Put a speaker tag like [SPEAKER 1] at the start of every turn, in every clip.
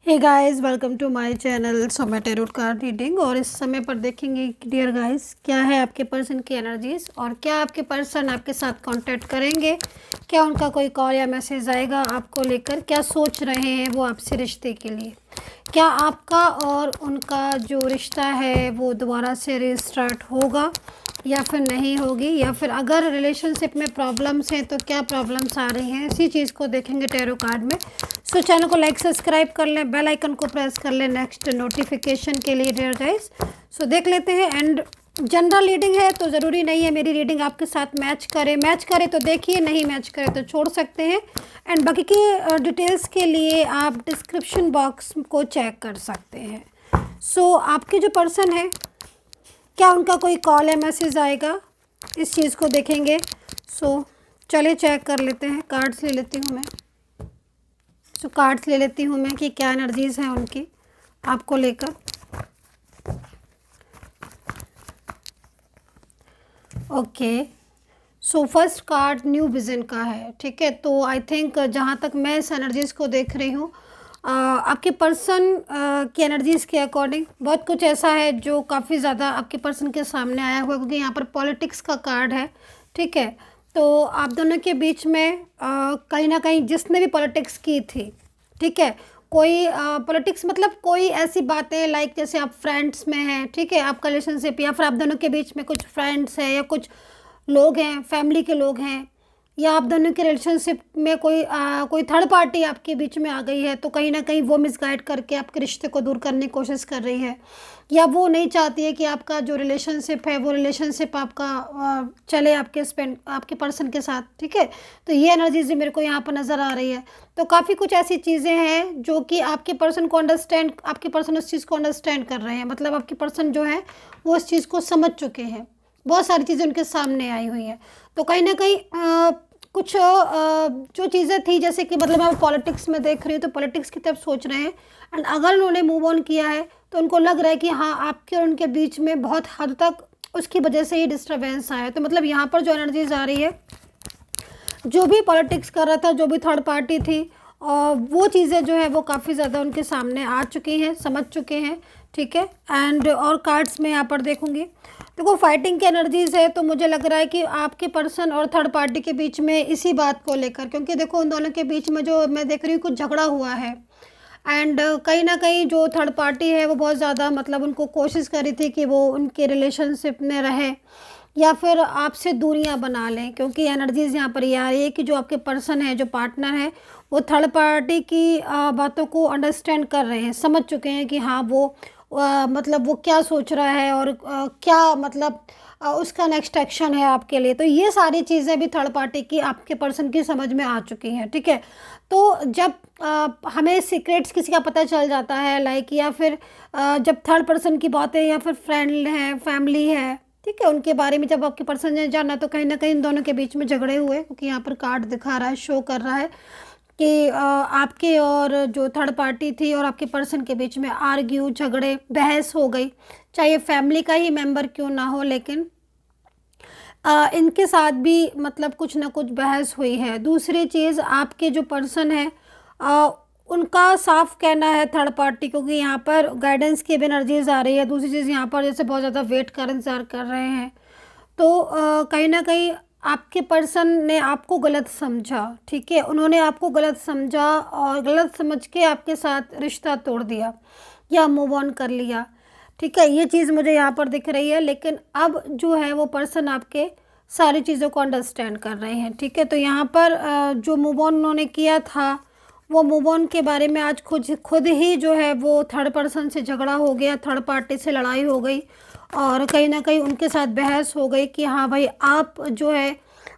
[SPEAKER 1] Hey guys, welcome to my channel. So मैं tarot card reading और इस समय पर देखेंगे डियर गाइस क्या है आपके पर्सन की एनर्जीज और क्या आपके पर्सन आपके साथ कांटेक्ट करेंगे, क्या उनका कोई कॉल या मैसेज आएगा आपको लेकर, क्या सोच रहे हैं वो आपसे रिश्ते के लिए, क्या आपका और उनका जो रिश्ता है वो दोबारा से रिस्टार्ट होगा या फिर नहीं होगी, या फिर अगर रिलेशनशिप में प्रॉब्लम्स हैं तो क्या प्रॉब्लम्स आ रही हैं, इसी चीज़ को देखेंगे टैरो कार्ड में। सो चैनल को लाइक सब्सक्राइब कर लें, बेल आइकन को प्रेस कर लें नेक्स्ट नोटिफिकेशन के लिए डियर गाइस। सो देख लेते हैं। एंड जनरल रीडिंग है तो ज़रूरी नहीं है मेरी रीडिंग आपके साथ मैच करे तो देखिए, नहीं मैच करे तो छोड़ सकते हैं। एंड बाकी की डिटेल्स के लिए आप डिस्क्रिप्शन बॉक्स को चेक कर सकते हैं। सो आपके जो पर्सन है क्या उनका कोई कॉल या मैसेज आएगा, इस चीज़ को देखेंगे। सो चलिए चेक कर लेते हैं। कार्ड्स ले लेती हूँ मैं। कार्ड्स ले लेती हूँ मैं कि क्या एनर्जीज़ हैं उनकी आपको लेकर। Okay, so first card new vision का है, ठीक है। तो आई थिंक जहाँ तक मैं इस एनर्जीज़ को देख रही हूँ, आपके पर्सन की एनर्जीज़ के अकॉर्डिंग बहुत कुछ ऐसा है जो काफ़ी ज़्यादा आपके पर्सन के सामने आया हुआ है, क्योंकि यहाँ पर पॉलिटिक्स का कार्ड है, ठीक है। तो आप दोनों के बीच में कहीं ना कहीं जिसने भी पॉलिटिक्स की थी, ठीक है, कोई पॉलिटिक्स मतलब कोई ऐसी बातें लाइक जैसे आप फ्रेंड्स में हैं, ठीक है, आपका रिलेशनशिप या फिर आप दोनों के बीच में कुछ फ्रेंड्स हैं या कुछ लोग हैं, फैमिली के लोग हैं, या आप दोनों के रिलेशनशिप में कोई थर्ड पार्टी आपके बीच में आ गई है, तो कहीं ना कहीं वो मिसगाइड करके आपके रिश्ते को दूर करने की कोशिश कर रही है, या वो नहीं चाहती है कि आपका जो रिलेशनशिप है वो रिलेशनशिप आपका चले आपके पर्सन के साथ, ठीक है। तो ये एनर्जीज मेरे को यहाँ पर नज़र आ रही है। तो काफ़ी कुछ ऐसी चीज़ें हैं जो कि आपके पर्सन उस चीज़ को अंडरस्टैंड कर रहे हैं, मतलब आपके पर्सन जो है वो उस चीज़ को समझ चुके हैं। बहुत सारी चीज़ें उनके सामने आई हुई हैं। तो कहीं ना कहीं कुछ जो चीज़ें थी, जैसे कि मतलब मैं पॉलिटिक्स में देख रही हूँ तो पॉलिटिक्स की तरफ सोच रहे हैं। एंड अगर उन्होंने मूव ऑन किया है तो उनको लग रहा है कि हाँ, आपके और उनके बीच में बहुत हद तक उसकी वजह से ही डिस्टर्बेंस आया है। तो मतलब यहाँ पर जो एनर्जीज आ रही है, जो भी पॉलिटिक्स कर रहा था, जो भी थर्ड पार्टी थी, और वो चीज़ें जो है वो काफ़ी ज़्यादा उनके सामने आ चुकी हैं, समझ चुके हैं, ठीक है। एंड और कार्ड्स में यहाँ पर देखूंगी, देखो फाइटिंग की एनर्जीज है, तो मुझे लग रहा है कि आपके पर्सन और थर्ड पार्टी के बीच में इसी बात को लेकर, क्योंकि देखो उन दोनों के बीच में जो मैं देख रही हूँ कुछ झगड़ा हुआ है। एंड कहीं ना कहीं जो थर्ड पार्टी है वो बहुत ज़्यादा मतलब उनको कोशिश करी थी कि वो उनके रिलेशनशिप में रहे या फिर आपसे दूरियां बना लें, क्योंकि एनर्जीज यहाँ पर ये आ रही है कि जो आपके पर्सन है, जो पार्टनर है, वो थर्ड पार्टी की बातों को अंडरस्टैंड कर रहे हैं, समझ चुके हैं कि हाँ वो मतलब वो क्या सोच रहा है और क्या मतलब उसका नेक्स्ट एक्शन है आपके लिए। तो ये सारी चीज़ें भी थर्ड पार्टी की आपके पर्सन की समझ में आ चुकी हैं, ठीक है। तो जब हमें सीक्रेट्स किसी का पता चल जाता है लाइक, या फिर जब थर्ड पर्सन की बातें या फिर फ्रेंड है, फैमिली है, ठीक है, उनके बारे में जब आपके पर्सन ने जाना, तो कहीं ना कहीं इन दोनों के बीच में झगड़े हुए, क्योंकि यहाँ पर कार्ड दिखा रहा है, शो कर रहा है कि आपके और जो थर्ड पार्टी थी और आपके पर्सन के बीच में आर्ग्यू, झगड़े, बहस हो गई, चाहे फैमिली का ही मेंबर क्यों ना हो, लेकिन इनके साथ भी मतलब कुछ ना कुछ बहस हुई है। दूसरी चीज़, आपके जो पर्सन है उनका साफ कहना है थर्ड पार्टी, क्योंकि यहाँ पर गाइडेंस की भी एनर्जीज आ रही है। दूसरी चीज़, यहाँ पर जैसे बहुत ज़्यादा वेट कर इंतजार कर रहे हैं, तो कहीं ना कहीं आपके पर्सन ने आपको गलत समझा, ठीक है, उन्होंने आपको गलत समझा और गलत समझ के आपके साथ रिश्ता तोड़ दिया या मूव ऑन कर लिया, ठीक है। ये चीज़ मुझे यहाँ पर दिख रही है, लेकिन अब जो है वो पर्सन आपके सारी चीज़ों को अंडरस्टैंड कर रहे हैं, ठीक है। तो यहाँ पर जो मूव ऑन उन्होंने किया था, वो मूव ऑन के बारे में आज खुद ही जो है वो थर्ड पर्सन से झगड़ा हो गया, थर्ड पार्टी से लड़ाई हो गई और कहीं ना कहीं उनके साथ बहस हो गई कि हाँ भाई, आप जो है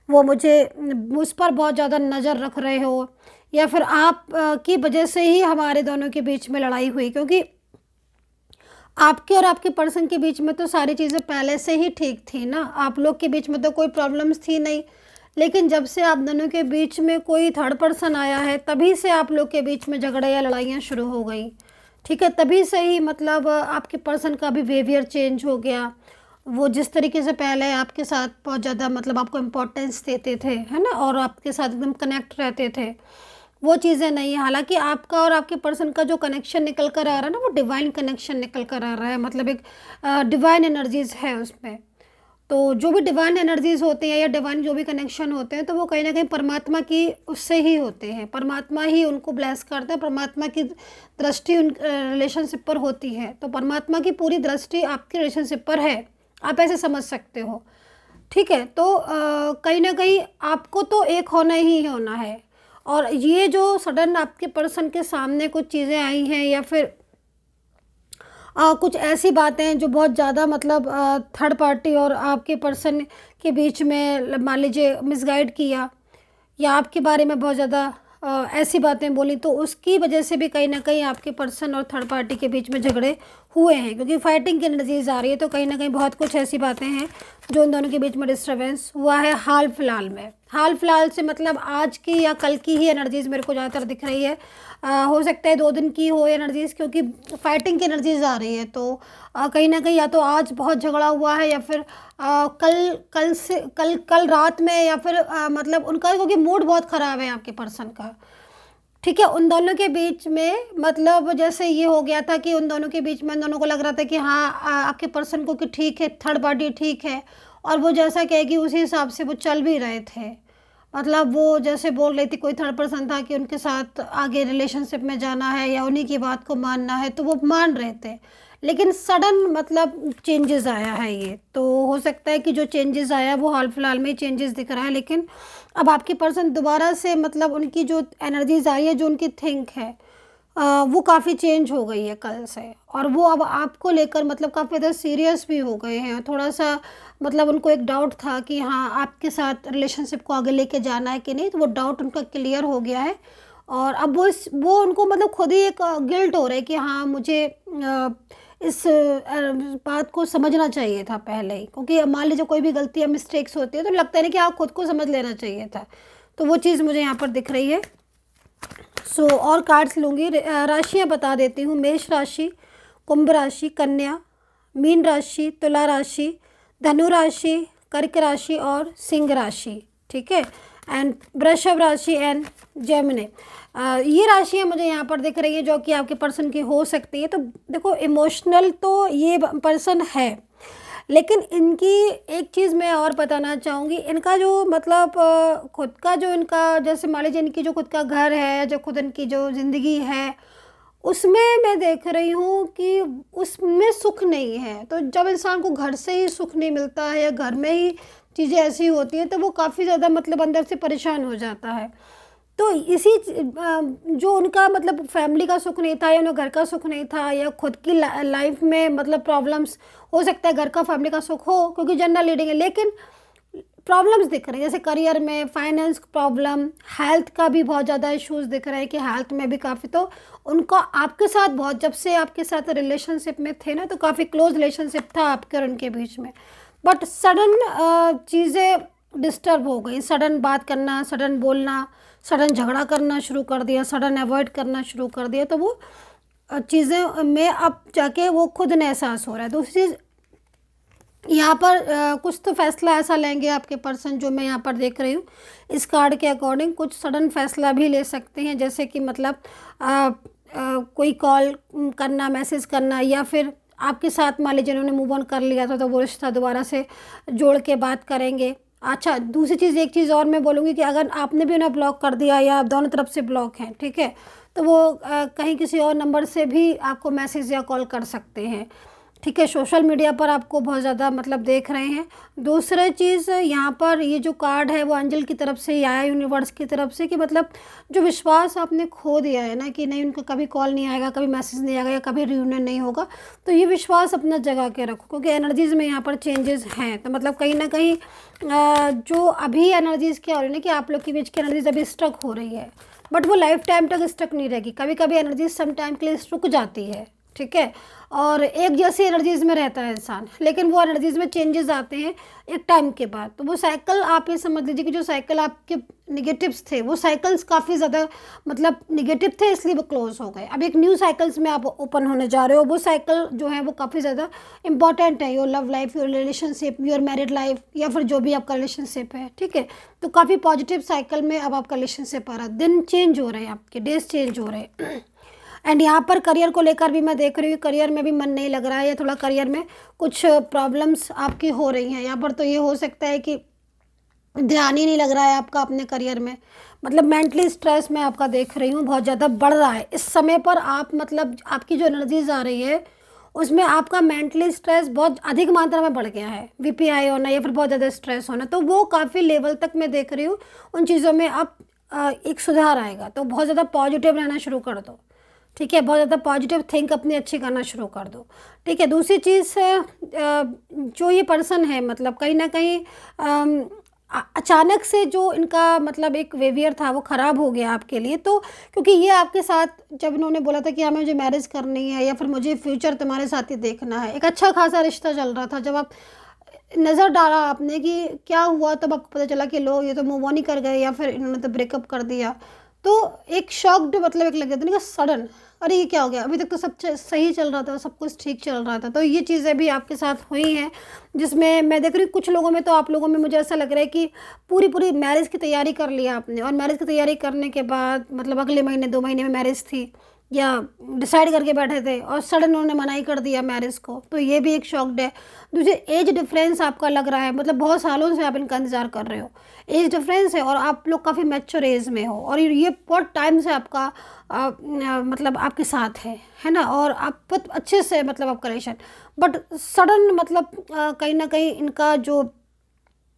[SPEAKER 1] वो मुझ पर बहुत ज़्यादा नज़र रख रहे हो, या फिर आप की वजह से ही हमारे दोनों के बीच में लड़ाई हुई, क्योंकि आपके और आपके पर्सन के बीच में तो सारी चीज़ें पहले से ही ठीक थी ना, आप लोग के बीच में तो कोई प्रॉब्लम्स थी नहीं। लेकिन जब से आप दोनों के बीच में कोई थर्ड पर्सन आया है, तभी से आप लोग के बीच में झगड़े या लड़ाइयाँ शुरू हो गई, ठीक है। तभी से ही मतलब आपके पर्सन का भी बिहेवियर चेंज हो गया। वो जिस तरीके से पहले आपके साथ बहुत ज़्यादा मतलब आपको इम्पोर्टेंस देते थे, है ना, और आपके साथ एकदम कनेक्ट रहते थे, वो चीज़ें नहीं है। हालाँकि आपका और आपके पर्सन का जो कनेक्शन निकल कर आ रहा है ना, वो डिवाइन कनेक्शन निकल कर आ रहा है, मतलब एक डिवाइन एनर्जीज़ है उसमें। तो जो भी डिवाइन एनर्जीज़ होती हैं या डिवाइन जो भी कनेक्शन होते हैं, तो वो कहीं न कहीं परमात्मा की उससे ही होते हैं। परमात्मा ही उनको ब्लेस करता है, परमात्मा की दृष्टि उन रिलेशनशिप पर होती है। तो परमात्मा की पूरी दृष्टि आपके रिलेशनशिप पर है, आप ऐसे समझ सकते हो। ठीक है? तो कहीं न कहीं आपको तो एक होना ही होना है। और ये जो सडन आपके पर्सन के सामने कुछ चीज़ें आई हैं या फिर कुछ ऐसी बातें हैं जो बहुत ज़्यादा मतलब थर्ड पार्टी और आपके पर्सन के बीच में मान लीजिए मिसगाइड किया या आपके बारे में बहुत ज़्यादा ऐसी बातें बोली, तो उसकी वजह से भी कहीं न कहीं आपके पर्सन और थर्ड पार्टी के बीच में झगड़े हुए हैं, क्योंकि फाइटिंग की एनर्जीज़ आ रही है। तो कहीं न कहीं बहुत कुछ ऐसी बातें हैं जो उन दोनों के बीच में डिस्टर्बेंस हुआ है हाल फिलहाल में। हाल फिलहाल से मतलब आज की या कल की ही एनर्जीज़ मेरे को ज़्यादातर दिख रही है। हो सकता है 2 दिन की हो एनर्जीज़, क्योंकि फाइटिंग की एनर्जीज़ आ रही है। तो कहीं न कहीं या तो आज बहुत झगड़ा हुआ है या फिर कल कल से कल रात में या फिर मतलब उनका, क्योंकि मूड बहुत ख़राब है आपके पर्सन का। ठीक है? उन दोनों के बीच में मतलब जैसे ये हो गया था कि उन दोनों के बीच में उन दोनों को लग रहा था कि हाँ, आपके पर्सन को कि ठीक है, थर्ड पार्टी ठीक है, और वो जैसा कहेगी उसी हिसाब से वो चल भी रहे थे। मतलब वो जैसे बोल रही थी, कोई थर्ड पर्सन था कि उनके साथ आगे रिलेशनशिप में जाना है या उन्हीं की बात को मानना है, तो वो मान रहे थे। लेकिन सडन मतलब चेंजेस आया है ये, तो हो सकता है कि जो चेंजेस आया वो हाल फिलहाल में ही चेंजेस दिख रहा है। लेकिन अब आपकी पर्सन दोबारा से मतलब उनकी जो एनर्जीज आई है, जो उनकी थिंक है, वो काफ़ी चेंज हो गई है कल से। और वो अब आपको लेकर मतलब काफ़ी ज़्यादा सीरियस भी हो गए हैं। थोड़ा सा मतलब उनको एक डाउट था कि हाँ, आपके साथ रिलेशनशिप को आगे लेके जाना है कि नहीं, तो वो डाउट उनका क्लियर हो गया है। और अब वो उनको मतलब खुद ही एक गिल्ट हो रहा है कि हाँ, मुझे इस बात को समझना चाहिए था पहले ही, क्योंकि मान लीजिए कोई भी गलती या मिस्टेक्स होती है तो लगता है ना कि आप खुद को समझ लेना चाहिए था। तो वो चीज़ मुझे यहाँ पर दिख रही है। सो और कार्ड्स लूँगी, राशियाँ बता देती हूँ। मेष राशि, कुंभ राशि, कन्या, मीन राशि, तुला राशि, धनु राशि, कर्क राशि और सिंह राशि। ठीक है? एंड वृषभ राशि एंड जेमिनी। ये राशियाँ मुझे यहाँ पर दिख रही है जो कि आपके पर्सन की हो सकती है। तो देखो, इमोशनल तो ये पर्सन है, लेकिन इनकी एक चीज़ मैं और बताना चाहूँगी। इनका जो मतलब खुद का जो इनका जैसे मान लीजिए इनकी जो खुद का घर है, जो खुद इनकी जो ज़िंदगी है, उसमें मैं देख रही हूँ कि उसमें सुख नहीं है। तो जब इंसान को घर से ही सुख नहीं मिलता है या घर में ही चीज़ें ऐसी होती हैं, तो वो काफ़ी ज़्यादा मतलब अंदर से परेशान हो जाता है। तो जो उनका मतलब फैमिली का सुख नहीं था या उन्हें घर का सुख नहीं था या खुद की लाइफ में मतलब प्रॉब्लम्स, हो सकता है घर का फैमिली का सुख हो क्योंकि जनरल रीडिंग है, लेकिन प्रॉब्लम्स दिख रहे हैं जैसे करियर में, फाइनेंस प्रॉब्लम, हेल्थ का भी बहुत ज़्यादा इश्यूज़ दिख रहे हैं कि हेल्थ में भी काफ़ी। तो उनका आपके साथ बहुत, जब से आपके साथ रिलेशनशिप में थे ना, तो काफ़ी क्लोज रिलेशनशिप था आपके और उनके बीच में। बट सडन चीज़ें डिस्टर्ब हो गई, सडन बात करना, सडन बोलना, सडन झगड़ा करना शुरू कर दिया, सडन अवॉइड करना शुरू कर दिया। तो वो चीज़ें में अब जाके वो खुद ने एहसास हो रहा है। दूसरी चीज़, यहाँ पर कुछ तो फैसला ऐसा लेंगे आपके पर्सन जो मैं यहाँ पर देख रही हूँ। इस कार्ड के अकॉर्डिंग कुछ सडन फैसला भी ले सकते हैं, जैसे कि मतलब कोई कॉल करना, मैसेज करना, या फिर आपके साथ मान लीजिए उन्होंने मूव ऑन कर लिया था तो वो रिश्ता दोबारा से जोड़ के बात करेंगे। अच्छा, दूसरी चीज़, एक चीज़ और मैं बोलूँगी कि अगर आपने भी उन्हें ब्लॉक कर दिया या आप दोनों तरफ से ब्लॉक हैं, ठीक है, तो वो कहीं किसी और नंबर से भी आपको मैसेज या कॉल कर सकते हैं। ठीक है, सोशल मीडिया पर आपको बहुत ज़्यादा मतलब देख रहे हैं। दूसरी चीज़, यहाँ पर ये जो कार्ड है वो एंजल की तरफ से ही आया, यूनिवर्स की तरफ से, कि मतलब जो विश्वास आपने खो दिया है ना कि नहीं, उनका कभी कॉल नहीं आएगा, कभी मैसेज नहीं आएगा या कभी रियूनियन नहीं होगा, तो ये विश्वास अपना जगा के रखो, क्योंकि एनर्जीज़ में यहाँ पर चेंजेस हैं। तो मतलब कहीं ना कहीं जो अभी एनर्जीज़ क्या हो रही है ना कि आप लोग के बीच की एनर्जीज अभी स्टक हो रही है, बट वो लाइफ टाइम तक स्टक नहीं रहेगी। कभी कभी एनर्जी सम टाइम के लिए रुक जाती है, ठीक है। और एक जैसी एनर्जीज़ में रहता है इंसान, लेकिन वो एनर्जीज़ में चेंजेस आते हैं एक टाइम के बाद। तो वो साइकिल आप ये समझ लीजिए कि जो साइकिल आपके नेगेटिव्स थे, वो साइकिल्स काफ़ी ज़्यादा मतलब नेगेटिव थे, इसलिए वो क्लोज हो गए। अब एक न्यू साइकिल्स में आप ओपन होने जा रहे हो, वो साइकिल जो है वो काफ़ी ज़्यादा इंपॉर्टेंट है, your love life, your relationship, your married life, या फिर जो भी आपका रिलेशनशिप है, ठीक है। तो काफ़ी पॉजिटिव साइकिल में अब आपका रिलेशनशिप आ रहा है, दिन चेंज हो रहे हैं, आपके डेज चेंज हो रहे हैं। एंड यहाँ पर करियर को लेकर भी मैं देख रही हूँ, करियर में भी मन नहीं लग रहा है, या थोड़ा करियर में कुछ प्रॉब्लम्स आपकी हो रही हैं यहाँ पर। तो ये हो सकता है कि ध्यान ही नहीं लग रहा है आपका अपने करियर में, मतलब मेंटली स्ट्रेस मैं आपका देख रही हूँ बहुत ज़्यादा बढ़ रहा है इस समय पर। आप मतलब आपकी जो एनर्जीज आ रही है उसमें आपका मेंटली स्ट्रेस बहुत अधिक मात्रा में बढ़ गया है, बीपीआई होना या फिर बहुत ज़्यादा स्ट्रेस होना, तो वो काफ़ी लेवल तक मैं देख रही हूँ। उन चीज़ों में अब एक सुधार आएगा। तो बहुत ज़्यादा पॉजिटिव रहना शुरू कर दो, ठीक है। बहुत ज़्यादा पॉजिटिव थिंक अपनी अच्छी करना शुरू कर दो, ठीक है। दूसरी चीज़ जो ये पर्सन है, मतलब कहीं ना कहीं अचानक से जो इनका मतलब एक बिहेवियर था वो ख़राब हो गया आपके लिए। तो क्योंकि ये आपके साथ जब इन्होंने बोला था कि हाँ मुझे मैरिज करनी है या फिर मुझे फ्यूचर तुम्हारे साथ ही देखना है, एक अच्छा खासा रिश्ता चल रहा था, जब आप नज़र डाला आपने कि क्या हुआ, तब आपको पता चला कि लो ये तो मूव ऑन ही कर गए या फिर इन्होंने तो ब्रेकअप कर दिया। तो एक शॉक्ड मतलब एक लग जाता है ना सडन, अरे ये क्या हो गया, अभी तक तो सब सही चल रहा था, सब कुछ ठीक चल रहा था। तो ये चीज़ें भी आपके साथ हुई हैं, जिसमें मैं देख रही हूँ कुछ लोगों में, तो आप लोगों में मुझे ऐसा लग रहा है कि पूरी पूरी मैरिज की तैयारी कर लिया आपने, और मैरिज की तैयारी करने के बाद मतलब अगले महीने 2 महीने में मैरिज थी या डिसाइड करके बैठे थे और सडन उन्होंने मना ही कर दिया मैरिज को। तो ये भी एक शॉक्ड है। दूसरे एज डिफरेंस आपका लग रहा है, मतलब बहुत सालों से आप इनका इंतज़ार कर रहे हो, एज डिफरेंस है और आप लोग काफ़ी मैच्योर एज में हो, और ये बहुत टाइम से आपका मतलब आपके साथ है ना, और आप बहुत अच्छे से मतलब आपका रिलेशन, बट सडन मतलब कहीं ना कहीं इनका जो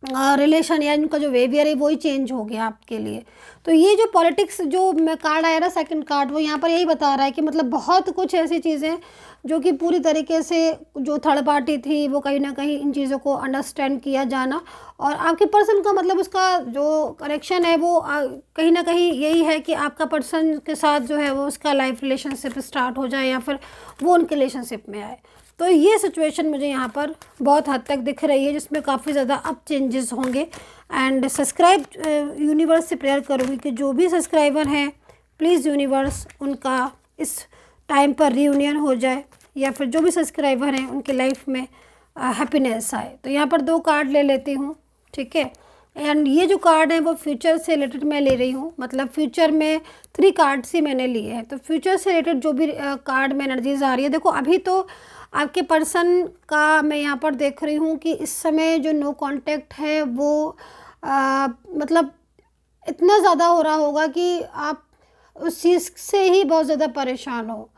[SPEAKER 1] रिलेशन या इनका जो बिहेवियर है वही चेंज हो गया आपके लिए। तो ये जो पॉलिटिक्स जो मैं कार्ड आया ना सेकंड कार्ड, वो यहाँ पर यही बता रहा है कि मतलब बहुत कुछ ऐसी चीज़ें जो कि पूरी तरीके से जो थर्ड पार्टी थी वो कहीं ना कहीं इन चीज़ों को अंडरस्टैंड किया जाना, और आपके पर्सन का मतलब उसका जो करेक्शन है वो कहीं ना कहीं यही है कि आपका पर्सन के साथ जो है वो उसका लाइफ रिलेशनशिप स्टार्ट हो जाए या फिर वो उनके रिलेशनशिप में आए। तो ये सिचुएशन मुझे यहाँ पर बहुत हद तक दिख रही है, जिसमें काफ़ी ज़्यादा अब चेंजेस होंगे। एंड सब्सक्राइब यूनिवर्स से प्रेयर करूँगी कि जो भी सब्सक्राइबर हैं प्लीज़ यूनिवर्स उनका इस टाइम पर रियूनियन हो जाए, या फिर जो भी सब्सक्राइबर हैं उनकी लाइफ में हैप्पीनेस आए। तो यहाँ पर 2 कार्ड ले लेती हूँ, ठीक है। एंड ये जो कार्ड है वो फ्यूचर से रिलेटेड मैं ले रही हूँ, मतलब फ्यूचर में 3 कार्ड्स ही मैंने लिए हैं। तो फ्यूचर से रिलेटेड जो भी कार्ड में एनर्जीज आ रही है, देखो अभी तो आपके पर्सन का मैं यहाँ पर देख रही हूँ कि इस समय जो नो कांटेक्ट है वो मतलब इतना ज़्यादा हो रहा होगा कि आप उस चीज़ से ही बहुत ज़्यादा परेशान हो,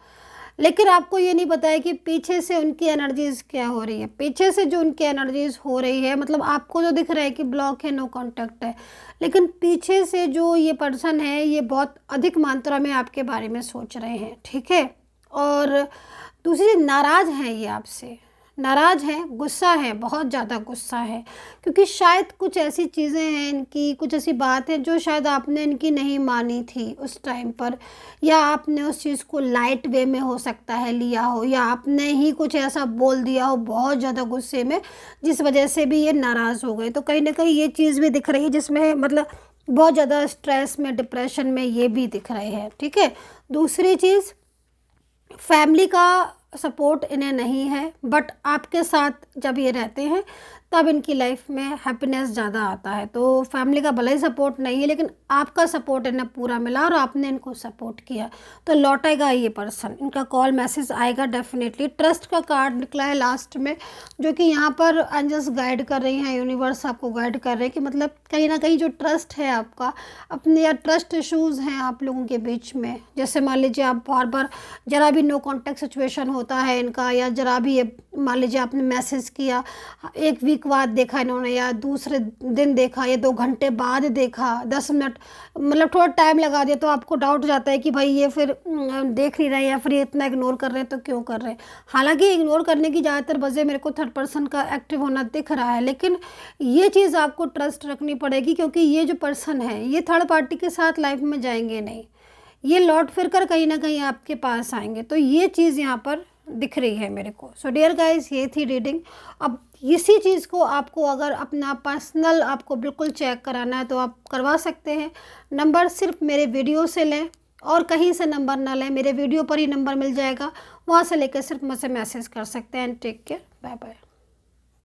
[SPEAKER 1] लेकिन आपको ये नहीं पता है कि पीछे से उनकी एनर्जीज़ क्या हो रही है। पीछे से जो उनकी एनर्जीज़ हो रही है, मतलब आपको जो दिख रहा है कि ब्लॉक है, नो कांटेक्ट है, लेकिन पीछे से जो ये पर्सन है ये बहुत अधिक मात्रा में आपके बारे में सोच रहे हैं, ठीक है। और दूसरी नाराज़ हैं ये आपसे, नाराज़ हैं, गुस्सा है, बहुत ज़्यादा गुस्सा है, क्योंकि शायद कुछ ऐसी चीज़ें हैं इनकी, कुछ ऐसी बात है जो शायद आपने इनकी नहीं मानी थी उस टाइम पर, या आपने उस चीज़ को लाइट वे में हो सकता है लिया हो, या आपने ही कुछ ऐसा बोल दिया हो बहुत ज़्यादा गुस्से में, जिस वजह से भी ये नाराज़ हो गए। तो कहीं ना कहीं ये चीज़ भी दिख रही है, जिसमें मतलब बहुत ज़्यादा स्ट्रेस में, डिप्रेशन में ये भी दिख रहे हैं, ठीक है। दूसरी चीज़, फैमिली का सपोर्ट इन्हें नहीं है, बट आपके साथ जब ये रहते हैं तब इनकी लाइफ में हैप्पीनेस ज़्यादा आता है। तो फैमिली का भले ही सपोर्ट नहीं है, लेकिन आपका सपोर्ट इन्हें पूरा मिला और आपने इनको सपोर्ट किया, तो लौटेगा ये पर्सन, इनका कॉल मैसेज आएगा डेफिनेटली। ट्रस्ट का कार्ड निकला है लास्ट में, जो कि यहाँ पर एंजल्स गाइड कर रही हैं, यूनिवर्स आपको गाइड कर रहे हैं कि मतलब कहीं ना कहीं जो ट्रस्ट है आपका अपने, या ट्रस्ट इशूज़ हैं आप लोगों के बीच में, जैसे मान लीजिए आप बार बार ज़रा भी नो कॉन्टैक्ट सिचुएशन होता है इनका, या ज़रा भी ये मान लीजिए आपने मैसेज किया 1 वीक बाद देखा इन्होंने, या दूसरे दिन देखा, या 2 घंटे बाद देखा, 10 मिनट मतलब थोड़ा टाइम लगा दिया, तो आपको डाउट हो जाता है कि भाई ये फिर देख नहीं रहे हैं या फिर ये इतना इग्नोर कर रहे हैं, तो क्यों कर रहे हैं। हालांकि इग्नोर करने की ज़्यादातर वजह मेरे को थर्ड पर्सन का एक्टिव होना दिख रहा है, लेकिन ये चीज़ आपको ट्रस्ट रखनी पड़ेगी, क्योंकि ये जो पर्सन है ये थर्ड पार्टी के साथ लाइफ में जाएंगे नहीं, ये लौट फिर कर कहीं ना कहीं आपके पास आएंगे। तो ये चीज़ यहाँ पर दिख रही है मेरे को। सो डियर गाइस, ये थी रीडिंग। अब इसी चीज़ को आपको अगर अपना पर्सनल आपको बिल्कुल चेक कराना है तो आप करवा सकते हैं। नंबर सिर्फ मेरे वीडियो से लें और कहीं से नंबर ना लें, मेरे वीडियो पर ही नंबर मिल जाएगा, वहाँ से लेकर सिर्फ मुझसे मैसेज कर सकते हैं। And take care, bye bye.